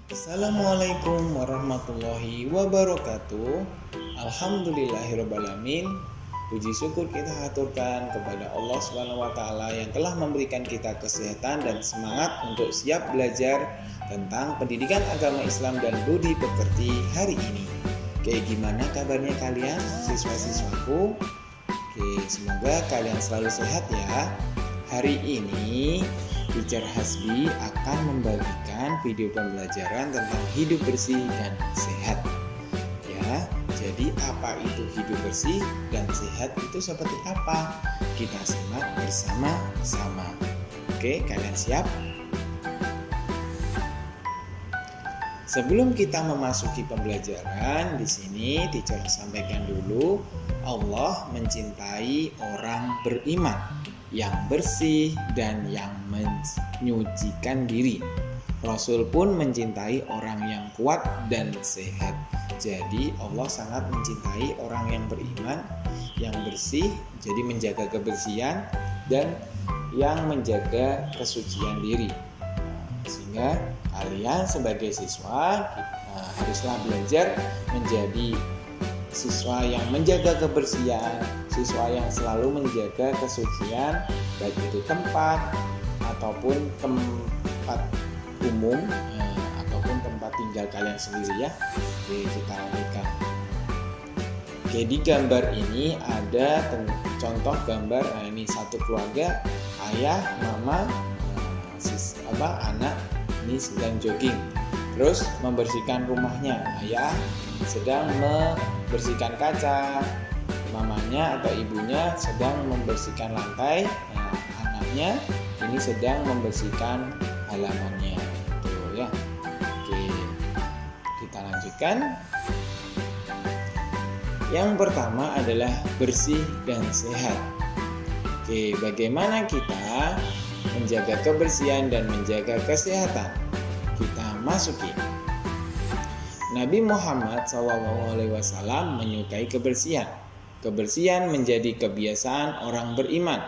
Assalamualaikum warahmatullahi wabarakatuh. Alhamdulillahirrabbilalamin. Puji syukur kita haturkan kepada Allah SWT yang telah memberikan kita kesehatan dan semangat untuk siap belajar tentang pendidikan agama Islam dan budi pekerti hari ini. Oke, gimana kabarnya kalian siswa-siswaku? Oke, semoga kalian selalu sehat ya. Hari ini Teacher Hasbi akan membagikan video pembelajaran tentang hidup bersih dan sehat. Ya, jadi apa itu hidup bersih dan sehat itu seperti apa? Kita simak bersama-sama. Oke, kalian siap? Sebelum kita memasuki pembelajaran, di sini Teacher sampaikan dulu, Allah mencintai orang beriman yang bersih dan yang menyucikan diri. Rasul pun mencintai orang yang kuat dan sehat. Jadi Allah sangat mencintai orang yang beriman, yang bersih, jadi menjaga kebersihan dan yang menjaga kesucian diri. Sehingga kalian sebagai siswa haruslah belajar menjadi siswa yang menjaga kebersihan, siswa yang selalu menjaga kesucian, baik itu tempat ataupun tempat umum ataupun tempat tinggal kalian sendiri ya. Oke, kita lanjutkan. Oke, di gambar ini ada contoh gambar, ini satu keluarga, ayah, mama, anak ini sedang jogging, terus membersihkan rumahnya. Ayah sedang membersihkan kaca, mamanya atau ibunya sedang membersihkan lantai, anaknya ini sedang membersihkan halamannya. Tuh ya. Oke, kita lanjutkan. Yang pertama adalah bersih dan sehat. Oke, bagaimana kita menjaga kebersihan dan menjaga kesehatan? Kita masuki. Nabi Muhammad SAW menyukai kebersihan. Kebersihan menjadi kebiasaan orang beriman.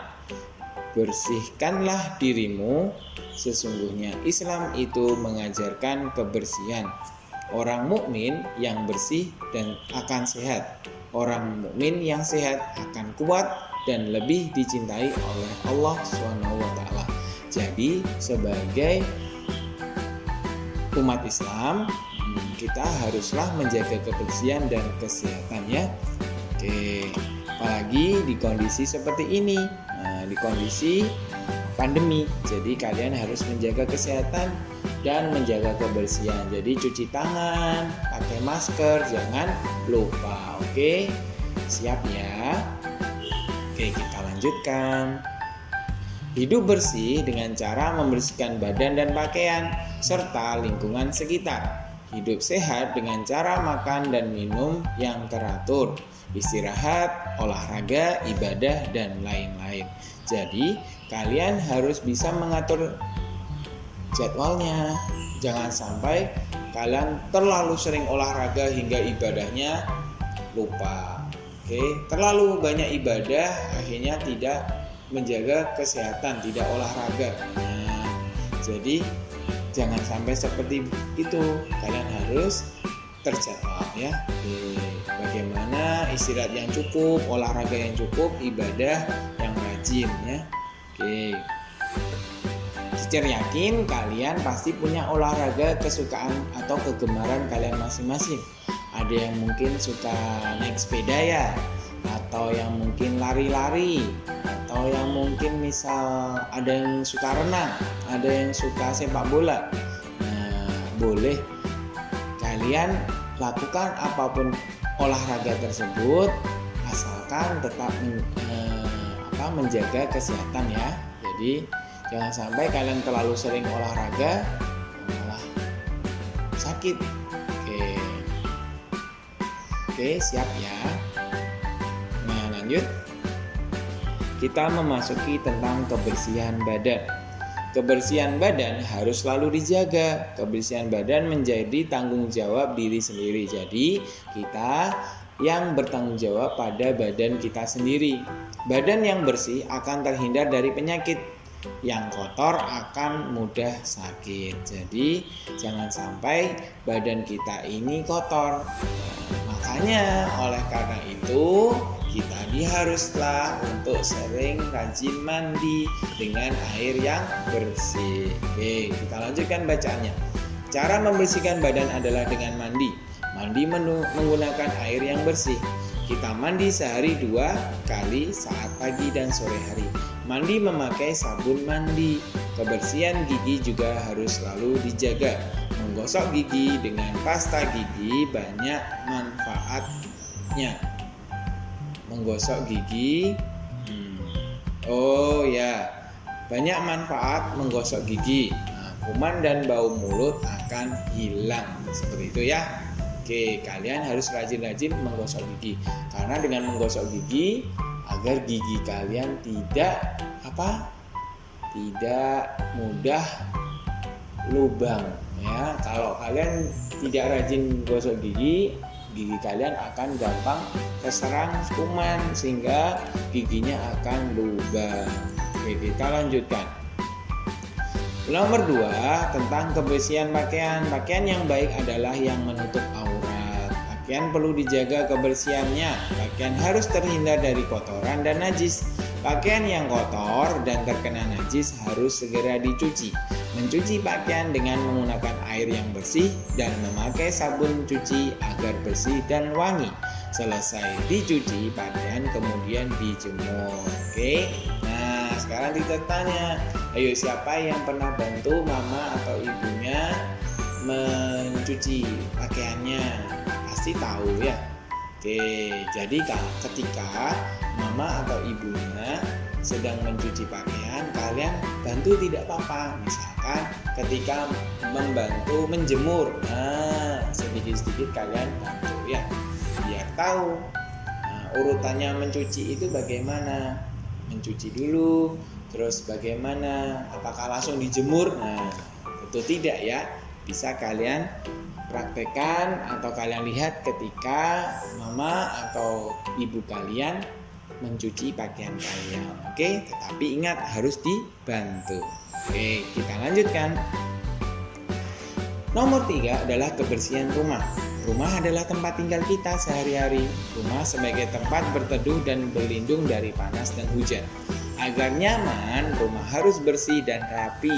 Bersihkanlah dirimu, sesungguhnya Islam itu mengajarkan kebersihan. Orang mukmin yang bersih dan akan sehat. Orang mukmin yang sehat akan kuat dan lebih dicintai oleh Allah SWT. Jadi sebagai umat Islam, kita haruslah menjaga kebersihan dan kesehatan ya. Oke, apalagi di kondisi seperti ini, di kondisi pandemi. Jadi kalian harus menjaga kesehatan dan menjaga kebersihan. Jadi cuci tangan, pakai masker, jangan lupa. Oke, siap ya. Oke, kita lanjutkan. Hidup bersih dengan cara membersihkan badan dan pakaian serta lingkungan sekitar. Hidup sehat dengan cara makan dan minum yang teratur, istirahat, olahraga, ibadah, dan lain-lain. Jadi, kalian harus bisa mengatur jadwalnya. Jangan sampai kalian terlalu sering olahraga hingga ibadahnya lupa. Oke, terlalu banyak ibadah akhirnya tidak menjaga kesehatan, tidak olahraga. Jadi jangan sampai seperti itu. Kalian harus terjadwal ya. Bagaimana istirahat yang cukup, olahraga yang cukup, ibadah yang rajin ya. Oke. Teacher yakin kalian pasti punya olahraga kesukaan atau kegemaran kalian masing-masing. Ada yang mungkin suka naik sepeda ya, atau yang mungkin lari-lari, atau yang mungkin misal ada yang suka renang, ada yang suka sepak bola. Boleh kalian lakukan apapun olahraga tersebut asalkan tetap menjaga kesehatan ya. Jadi jangan sampai kalian terlalu sering olahraga malah sakit. Oke, siap ya. Nah, lanjut. Kita memasuki tentang kebersihan badan. Kebersihan badan harus selalu dijaga. Kebersihan badan menjadi tanggung jawab diri sendiri. Jadi, kita yang bertanggung jawab pada badan kita sendiri. Badan yang bersih akan terhindar dari penyakit. yang kotor akan mudah sakit. Jadi jangan sampai badan kita ini kotor. Makanya oleh karena itu kita diharuslah untuk sering rajin mandi dengan air yang bersih. Oke, kita lanjutkan bacaannya. Cara membersihkan badan adalah dengan mandi. Mandi menggunakan air yang bersih. Kita mandi sehari 2 kali saat pagi dan sore hari. Mandi memakai sabun mandi. Kebersihan gigi juga harus selalu dijaga. Menggosok gigi dengan pasta gigi banyak manfaatnya. Menggosok gigi banyak manfaat menggosok gigi. Kuman dan bau mulut akan hilang. Seperti itu ya. Oke, kalian harus rajin-rajin menggosok gigi. Karena dengan menggosok gigi agar gigi kalian tidak mudah lubang ya. Kalau kalian tidak rajin gosok gigi kalian akan gampang terserang kuman sehingga giginya akan lubang. Oke, kita lanjutkan. Nomor 2, tentang kebersihan pakaian. Pakaian yang baik adalah yang menutup aurat. Pakaian perlu dijaga kebersihannya. Pakaian harus terhindar dari kotoran dan najis. Pakaian yang kotor dan terkena najis harus segera dicuci. Mencuci pakaian dengan menggunakan air yang bersih dan memakai sabun cuci agar bersih dan wangi. Selesai dicuci, pakaian kemudian dijemur. Oke. Nah, sekarang kita tanya, ayo siapa yang pernah bantu mama atau ibunya mencuci pakaiannya? Pasti tahu ya. Oke, jadi ketika mama atau ibunya sedang mencuci pakaian, kalian bantu tidak apa-apa. Misalkan ketika membantu menjemur, sedikit-sedikit kalian bantu ya, biar tahu urutannya mencuci itu bagaimana. Mencuci dulu, terus bagaimana, apakah langsung dijemur? Nah, tentu tidak ya. Bisa kalian praktekkan atau kalian lihat ketika mama atau ibu kalian mencuci pakaian kalian. Oke, tetapi ingat harus dibantu. Oke, kita lanjutkan. Nomor 3 adalah kebersihan rumah. Rumah adalah tempat tinggal kita sehari-hari. Rumah sebagai tempat berteduh dan berlindung dari panas dan hujan. Agar nyaman, rumah harus bersih dan rapi.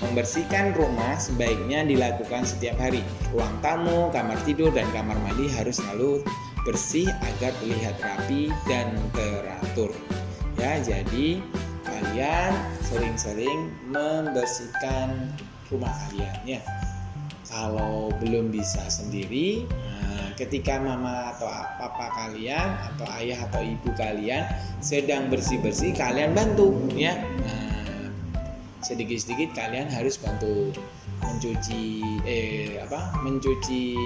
Membersihkan rumah sebaiknya dilakukan setiap hari. Ruang tamu, kamar tidur, dan kamar mandi harus selalu bersih agar terlihat rapi dan teratur. Ya, jadi kalian sering-sering membersihkan rumah kalian ya. Kalau belum bisa sendiri, ketika mama atau papa kalian atau ayah atau ibu kalian sedang bersih-bersih, kalian bantu ya. Sedikit-sedikit kalian harus bantu mencuci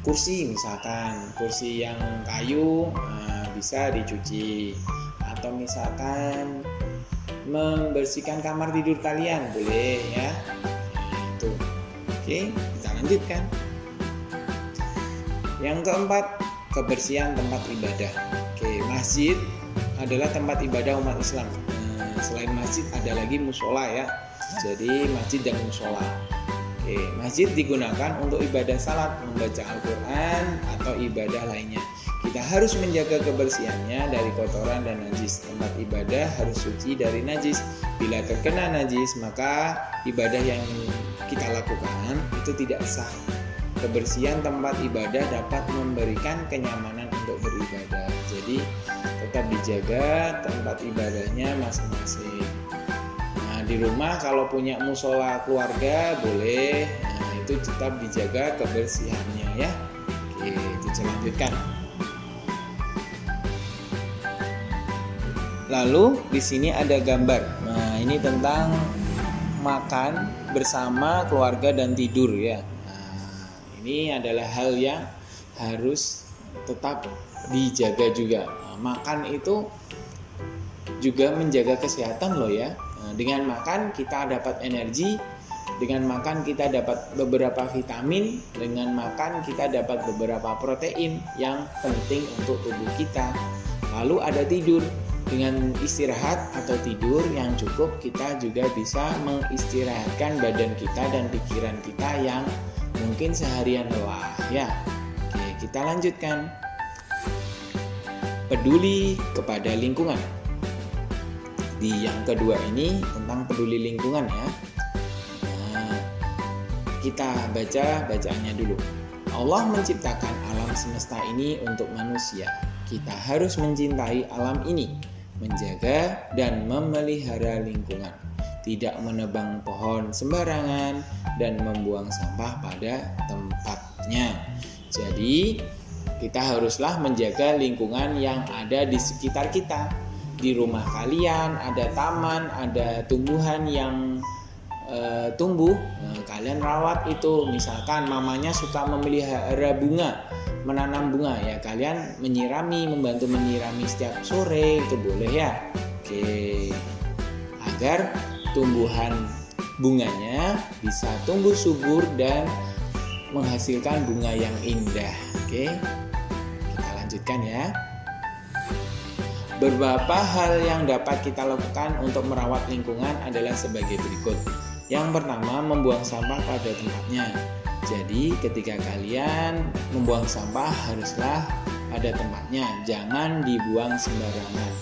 kursi, misalkan kursi yang kayu bisa dicuci, atau misalkan membersihkan kamar tidur kalian boleh ya. Oke, kita lanjutkan. Yang keempat, kebersihan tempat ibadah. Oke, masjid adalah tempat ibadah umat Islam. Selain masjid ada lagi musola ya. Jadi masjid dan musola. Oke, masjid digunakan untuk ibadah salat, membaca Al-Quran atau ibadah lainnya. Kita harus menjaga kebersihannya dari kotoran dan najis. Tempat ibadah harus suci dari najis. Bila terkena najis, maka ibadah yang kita lakukan itu tidak sah. Kebersihan tempat ibadah dapat memberikan kenyamanan untuk beribadah. Jadi tetap dijaga tempat ibadahnya masing-masing. Nah, di rumah kalau punya musola keluarga boleh, itu tetap dijaga kebersihannya ya. Oke, kita lanjutkan. Lalu di sini ada gambar. Nah, ini tentang makan bersama keluarga dan tidur ya. Nah, ini adalah hal yang harus tetap dijaga juga. Nah, makan itu juga menjaga kesehatan loh ya. Nah, dengan makan kita dapat energi, dengan makan kita dapat beberapa vitamin, dengan makan kita dapat beberapa protein yang penting untuk tubuh kita. Lalu ada tidur. dengan istirahat atau tidur yang cukup, kita juga bisa mengistirahatkan badan kita dan pikiran kita yang mungkin seharian lelah ya. Oke, kita lanjutkan. Peduli kepada lingkungan. Di yang kedua ini tentang peduli lingkungan ya. Nah, kita baca bacaannya dulu. Allah menciptakan alam semesta ini untuk manusia. Kita harus mencintai alam ini, menjaga dan memelihara lingkungan, tidak menebang pohon sembarangan dan membuang sampah pada tempatnya. Jadi, kita haruslah menjaga lingkungan yang ada di sekitar kita. Di rumah kalian ada taman, ada tumbuhan yang tumbuh, kalian rawat itu. Misalkan mamanya suka memelihara bunga, menanam bunga ya, kalian membantu menyirami setiap sore, itu boleh ya. Oke, agar tumbuhan bunganya bisa tumbuh subur dan menghasilkan bunga yang indah. Oke, kita lanjutkan ya. Beberapa hal yang dapat kita lakukan untuk merawat lingkungan adalah sebagai berikut. Yang pertama, membuang sampah pada tempatnya. Jadi ketika kalian membuang sampah haruslah pada tempatnya, jangan dibuang sembarangan.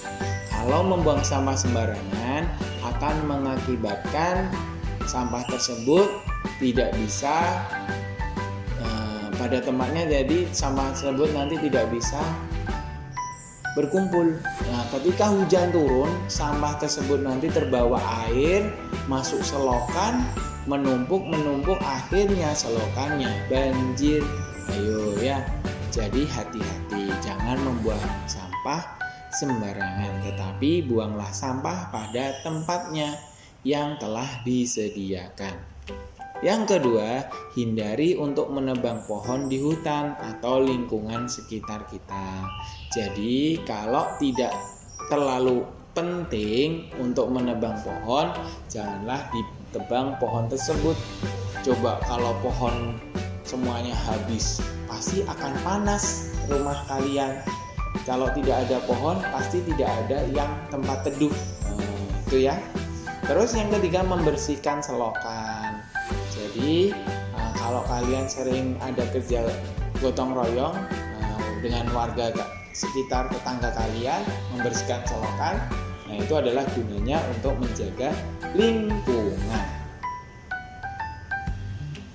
Kalau membuang sampah sembarangan akan mengakibatkan sampah tersebut tidak bisa pada tempatnya, jadi sampah tersebut nanti tidak bisa berkumpul. Nah, ketika hujan turun, sampah tersebut nanti terbawa air, masuk selokan, menumpuk, akhirnya selokannya banjir. Ayo ya, jadi hati-hati, jangan membuang sampah sembarangan, tetapi buanglah sampah pada tempatnya yang telah disediakan. Yang kedua, hindari untuk menebang pohon di hutan atau lingkungan sekitar kita. Jadi, kalau tidak terlalu penting untuk menebang pohon, janganlah ditebang pohon tersebut. Coba kalau pohon semuanya habis, pasti akan panas rumah kalian. Kalau tidak ada pohon, pasti tidak ada yang tempat teduh. Itu ya. Terus yang ketiga, membersihkan selokan. Jadi kalau kalian sering ada kerja gotong royong dengan warga sekitar tetangga kalian membersihkan selokan, nah itu adalah gunanya untuk menjaga lingkungan.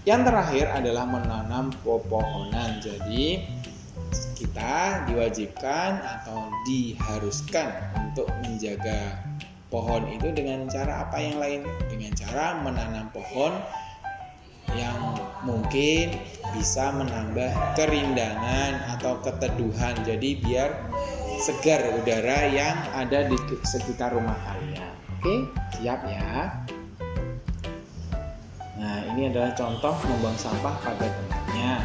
Yang terakhir adalah menanam pepohonan. Jadi kita diwajibkan atau diharuskan untuk menjaga pohon itu dengan cara apa yang lain? Dengan cara menanam pohon yang mungkin bisa menambah kerindangan atau keteduhan. Jadi biar segar udara yang ada di sekitar rumah kalian. Oke, siap ya. Nah, ini adalah contoh membuang sampah pada tempatnya.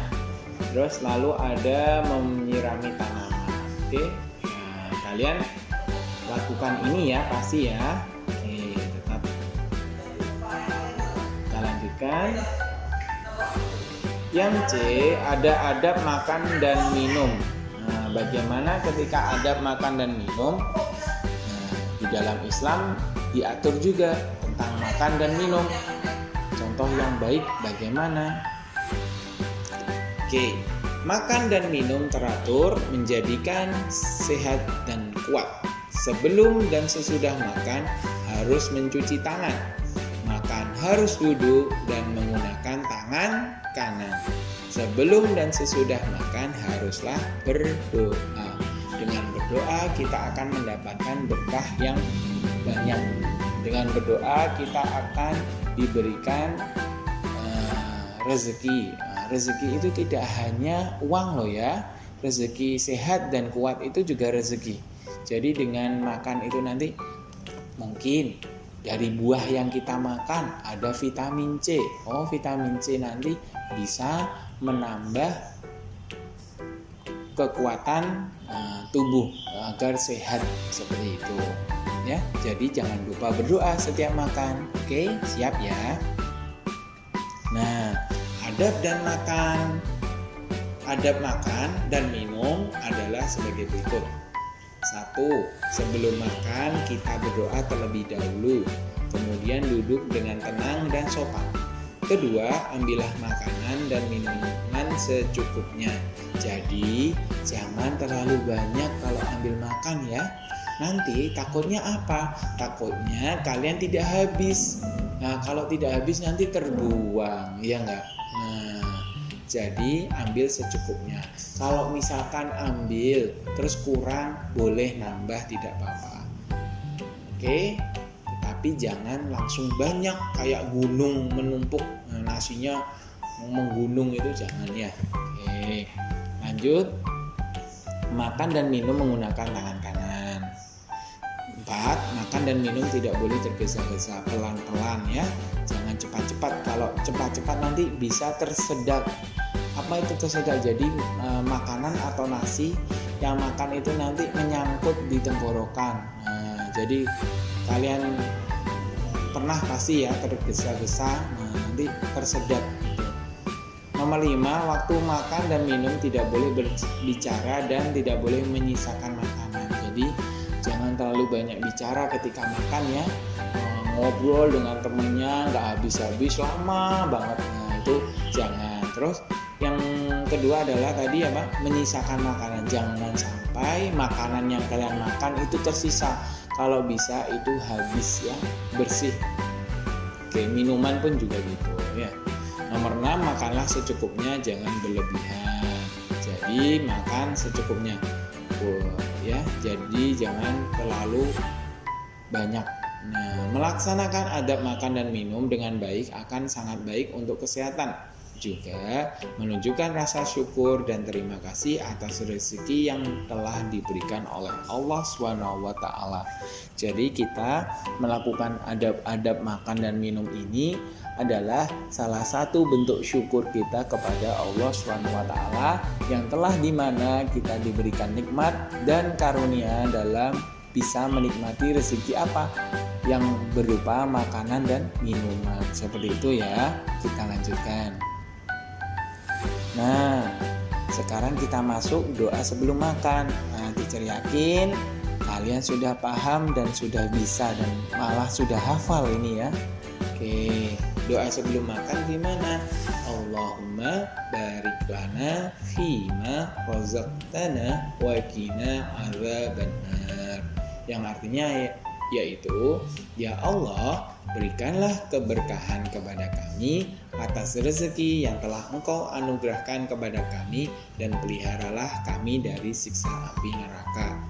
Terus lalu ada menyirami tanaman. Oke, nah, kalian lakukan ini ya, pasti ya. Oke, tetap kita lanjutkan. Yang C, ada adab makan dan minum. Nah, bagaimana ketika adab makan dan minum? Nah, di dalam Islam diatur juga tentang makan dan minum. Contoh yang baik bagaimana? Oke, makan dan minum teratur menjadikan sehat dan kuat. Sebelum dan sesudah makan harus mencuci tangan. Makan harus duduk dan menggunakan tangan kanan. Sebelum dan sesudah makan haruslah berdoa. Dengan berdoa kita akan mendapatkan berkah yang banyak. Dengan berdoa kita akan diberikan rezeki. Rezeki itu tidak hanya uang loh ya. Rezeki sehat dan kuat itu juga rezeki. Jadi dengan makan itu nanti mungkin dari buah yang kita makan ada vitamin C. Oh, vitamin C nanti bisa menambah kekuatan tubuh agar sehat seperti itu. Ya, jadi jangan lupa berdoa setiap makan. Oke, siap ya. Nah, adab makan dan minum adalah sebagai berikut. 1. Sebelum makan kita berdoa terlebih dahulu, kemudian duduk dengan tenang dan sopan. Kedua, ambillah makanan dan minuman secukupnya. Jadi, jangan terlalu banyak kalau ambil makan ya. Nanti takutnya apa? Takutnya kalian tidak habis. Nah, kalau tidak habis nanti terbuang, ya enggak? Nah, jadi ambil secukupnya. Kalau misalkan ambil terus kurang, boleh nambah, tidak apa-apa. Oke? Tapi jangan langsung banyak kayak gunung menumpuk, nasinya menggunung, itu jangan ya. Oke, lanjut. Makan dan minum menggunakan tangan kanan. 4. Makan dan minum tidak boleh tergesa-gesa, pelan-pelan ya. Jangan cepat-cepat. Kalau cepat-cepat nanti bisa tersedak. Apa itu tersedak? Jadi makanan atau nasi yang makan itu nanti menyangkut di tenggorokan. Jadi kalian pernah pasti ya tergesa-gesa, nanti tersedak gitu. Nomor 5, waktu makan dan minum tidak boleh berbicara dan tidak boleh menyisakan makanan. Jadi jangan terlalu banyak bicara ketika makan ya. Ngobrol dengan temennya nggak habis-habis, lama banget. Nah itu jangan. Terus yang kedua adalah tadi apa? Menyisakan makanan. Jangan sampai makanan yang kalian makan itu tersisa. Kalau bisa itu habis ya, bersih. Oke, minuman pun juga gitu ya. Nomor 6, makanlah secukupnya, jangan berlebihan. Jadi makan secukupnya. Ya, jadi jangan terlalu banyak. Nah, melaksanakan adab makan dan minum dengan baik akan sangat baik untuk kesehatan. Juga menunjukkan rasa syukur dan terima kasih atas rezeki yang telah diberikan oleh Allah SWT. Jadi kita melakukan adab-adab makan dan minum ini adalah salah satu bentuk syukur kita kepada Allah SWT yang telah dimana kita diberikan nikmat dan karunia dalam bisa menikmati rezeki apa? Yang berupa makanan dan minuman. Seperti itu ya. Kita lanjutkan. Nah, sekarang kita masuk doa sebelum makan. Nah, teacher yakin kalian sudah paham dan sudah bisa dan malah sudah hafal ini ya. Oke, doa sebelum makan gimana? Allahumma barik lana fima razaqtana wa qina adzabannar. Yang artinya yaitu, ya Allah, berikanlah keberkahan kepada kami atas rezeki yang telah Engkau anugerahkan kepada kami dan peliharalah kami dari siksa api neraka.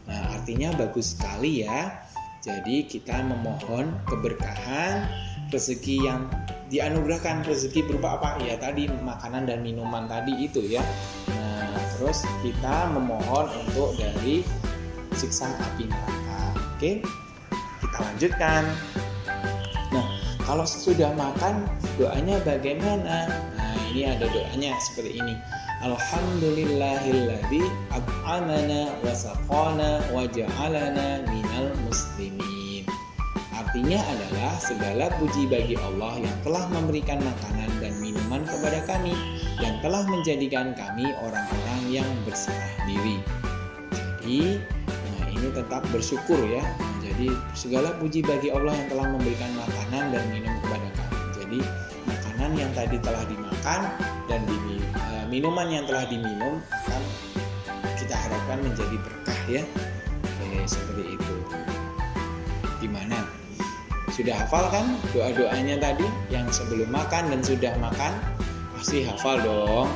Nah, artinya bagus sekali ya. Jadi kita memohon keberkahan, rezeki yang dianugerahkan, rezeki berupa apa? Ya tadi makanan dan minuman tadi itu ya. Nah, terus kita memohon untuk dari siksa api neraka. Oke? Kita lanjutkan. Nah, kalau sudah makan, doanya bagaimana? Nah, ini ada doanya seperti ini. Alhamdulillahilladzi at'amana wa saqana wa ja'alana minal muslimin. Artinya adalah segala puji bagi Allah yang telah memberikan makanan dan minuman kepada kami dan telah menjadikan kami orang-orang yang berserah diri. Jadi, ini tetap bersyukur ya. Jadi segala puji bagi Allah yang telah memberikan makanan dan minum kepada kami. Jadi makanan yang tadi telah dimakan dan minuman yang telah diminum akan kita harapkan menjadi berkah ya. Oke, seperti itu. Gimana? Sudah hafal kan doa-doanya tadi yang sebelum makan dan sudah makan? Pasti hafal dong.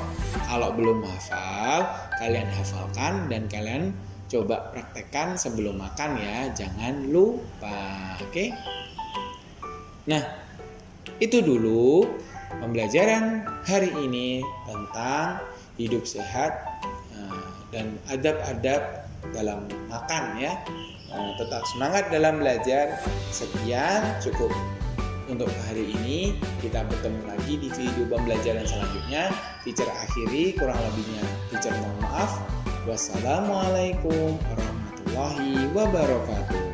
Kalau belum hafal, kalian hafalkan dan kalian coba praktekkan sebelum makan ya, jangan lupa. Oke? Nah, itu dulu pembelajaran hari ini tentang hidup sehat dan adab-adab dalam makan ya. Tetap semangat dalam belajar. Sekian, cukup untuk hari ini. Kita bertemu lagi di video pembelajaran selanjutnya. Teacher akhiri, kurang lebihnya teacher mohon maaf. Wassalamualaikum warahmatullahi wabarakatuh.